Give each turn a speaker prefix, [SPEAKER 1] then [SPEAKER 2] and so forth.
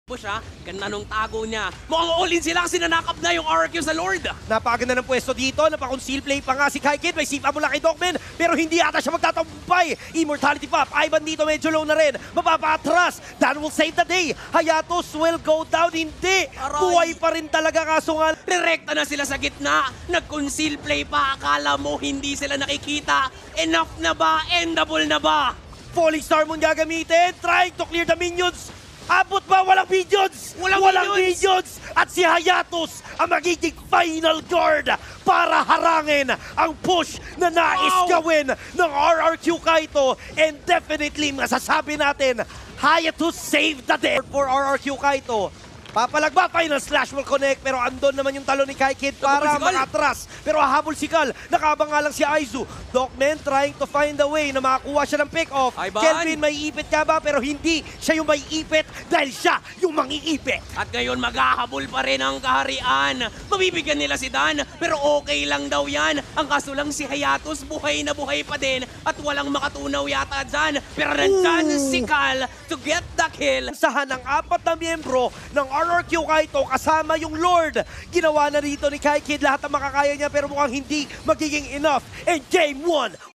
[SPEAKER 1] Siya, ganda nung tago niya. Mukhang all-in silang sinanakap na yung RRQ sa Lord.
[SPEAKER 2] Napakaganda ng pwesto dito, napaka-conceal play pa nga si Kaikid, may sipa mula kay Dogman, pero hindi ata siya magtatagumpay. Immortality Pop, Ivan dito medyo low na rin, mapapa-atras, that will save the day. Hayatos will go down, hindi.
[SPEAKER 1] Aray.
[SPEAKER 2] Buhay pa rin talaga kaso nga.
[SPEAKER 1] Direkta na sila sa gitna. Nag-conceal play pa. Akala mo hindi sila nakikita. Enough na ba? Endable na ba?
[SPEAKER 2] Falling Star mong gagamitin, trying to clear the minions. Abot ba? Walang minions!
[SPEAKER 1] Walang
[SPEAKER 2] minions! At si Hayatos ang magiging final guard para harangin ang push na nais gawin ng RRQ Kaito. And definitely, masasabi natin, Hayatos saved the day for RRQ Kaito. Papalag ba? Final Slash will connect, pero andon naman yung talo ni Kaikid para makatras. Pero hahabol si Kal, nakabang nga lang si Aizu. Dogman trying to find a way na makakuha siya ng pick-off.
[SPEAKER 1] Ivan.
[SPEAKER 2] Kelvin, may ipit ka ba? Pero hindi siya yung may ipit dahil siya yung mangiipit.
[SPEAKER 1] At ngayon maghahabol pa rin ang kaharian. Mabibigyan nila si Dan, pero okay lang daw yan. Ang kaso lang si Hayatos buhay na buhay pa din at walang makatunaw yata dyan. Pero nandyan si Kal to get the kill.
[SPEAKER 2] Sahan ng 4 na miyembro ng RRQ Kaito kasama yung Lord. Ginawa na dito ni Kaikid lahat ng makakaya niya pero mukhang hindi magiging enough. And Game 1